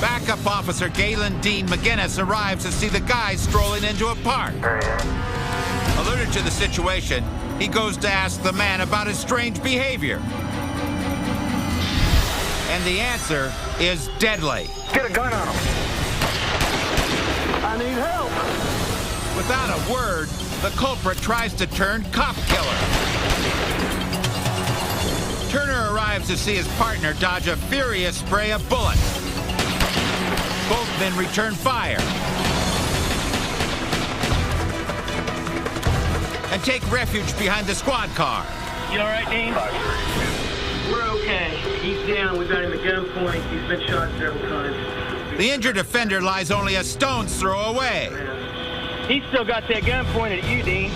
Backup Officer Galen Dean McGinnis arrives to see the guys strolling into a park. Alerted to the situation, he goes to ask the man about his strange behavior. And the answer is deadly. Get a gun on him. I need help. Without a word, the culprit tries to turn cop killer. Turner arrives to see his partner dodge a furious spray of bullets. Both men return fire and take refuge behind the squad car. You all right, Dean? We're okay. He's down. We got him at gunpoint. He's been shot several times. The injured offender lies only a stone's throw away. He's still got that gun pointed at you, Dean.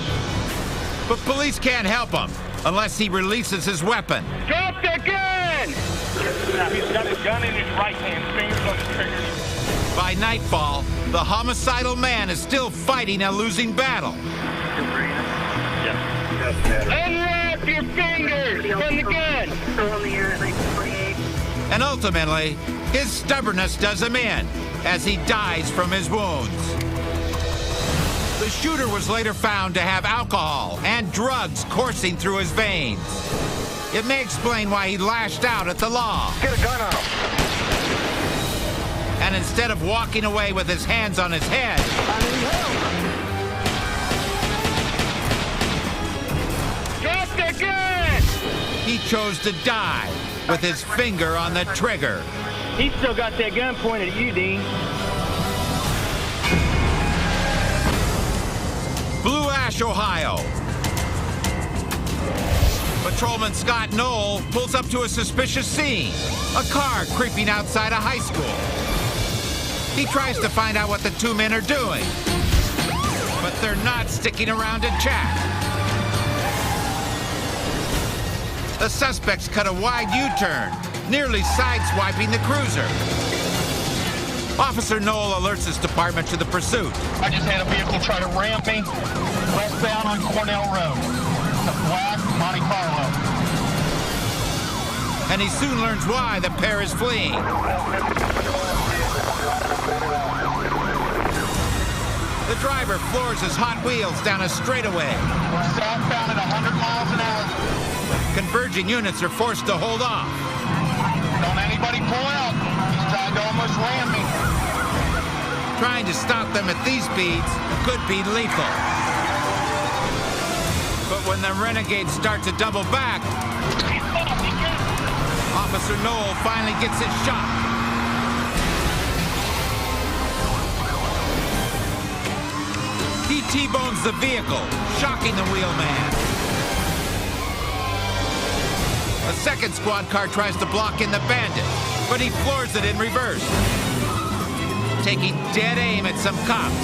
But police can't help him unless he releases his weapon. Drop the gun! He's got the gun in his right hand, fingers on the trigger. By nightfall, the homicidal man is still fighting a losing battle. Unwrap your fingers from the gun! And ultimately, his stubbornness does him in as he dies from his wounds. The shooter was later found to have alcohol and drugs coursing through his veins. It may explain why he lashed out at the law. Get a gun on him. And instead of walking away with his hands on his head, I need help. Drop the gun! he chose to die with his finger on the trigger. He's still got that gun pointed at you, Dean. Blue Ash, Ohio. Patrolman Scott Knoll pulls up to a suspicious scene. A car creeping outside a high school. He tries to find out what the two men are doing. But they're not sticking around to chat. The suspects cut a wide U-turn, nearly sideswiping the cruiser. Officer Knoll alerts his department to the pursuit. I just had a vehicle try to ram me westbound on Cornell Road. It's a black Monte Carlo. And he soon learns why the pair is fleeing. The driver floors his Hot Wheels down a straightaway. We're southbound at 100 miles an hour. Converging units are forced to hold off. Don't anybody pull out. He's trying to almost ram me. Trying to stop them at these speeds could be lethal. But when the renegades start to double back, Officer Knoll finally gets his shot. He T-bones the vehicle, shocking the wheelman. A second squad car tries to block in the bandit, but he floors it in reverse, taking dead aim at some cops.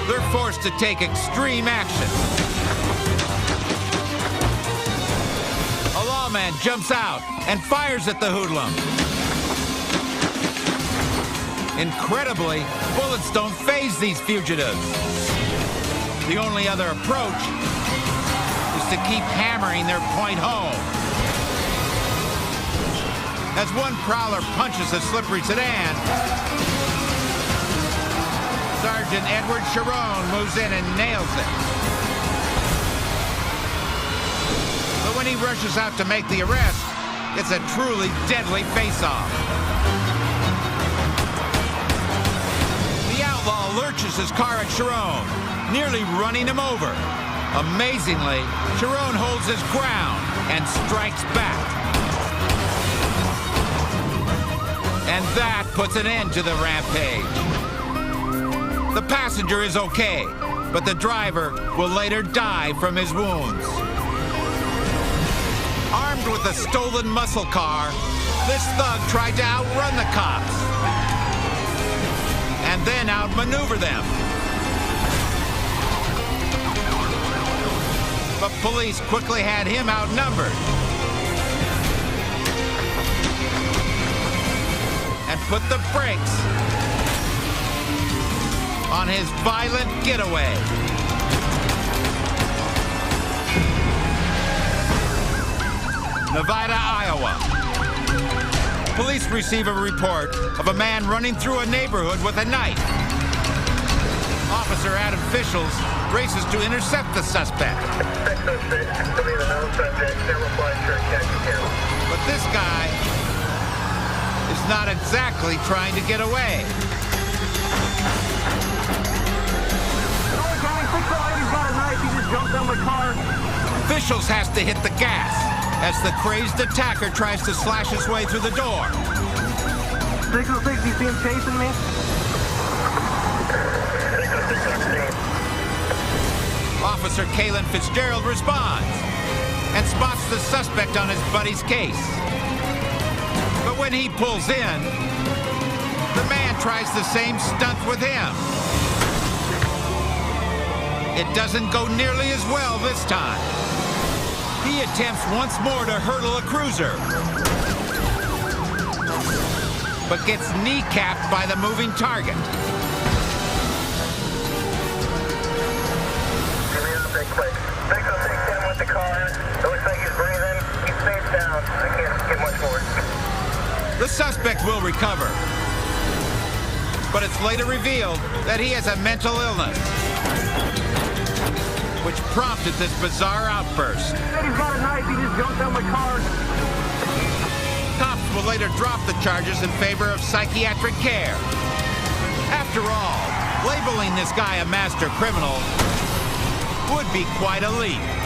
They're forced to take extreme action. A lawman jumps out and fires at the hoodlum. Incredibly, bullets don't faze these fugitives. The only other approach is to keep hammering their point home. As one prowler punches a slippery sedan, Sergeant Edward Sharon moves in and nails it. But when he rushes out to make the arrest, it's a truly deadly face-off. The outlaw lurches his car at Sharon, nearly running him over. Amazingly, Sharon holds his ground and strikes back. And that puts an end to the rampage. The passenger is okay, but the driver will later die from his wounds. Armed with a stolen muscle car, this thug tried to outrun the cops and then outmaneuver them. But police quickly had him outnumbered and put the brakes on his violent getaway. Nevada, Iowa. police receive a report of a man running through a neighborhood with a knife. Officer Adam Fischels races to intercept the suspect. But this guy is not exactly trying to get away. Fischels has to hit the gas as the crazed attacker tries to slash his way through the door. 606, you see him chasing me? Officer Kalen Fitzgerald responds and spots the suspect on his buddy's case. But when he pulls in, the man tries the same stunt with him. It doesn't go nearly as well this time. He attempts once more to hurdle a cruiser, but gets kneecapped by the moving target. With the car. It looks like he's breathing. He's face down. I can't get much more. The suspect will recover, but it's later revealed that he has a mental illness, which prompted this bizarre outburst. He's got a knife. He just jumped out my car. Cops will later drop the charges in favor of psychiatric care. After all, labeling this guy a master criminal would be quite a leap.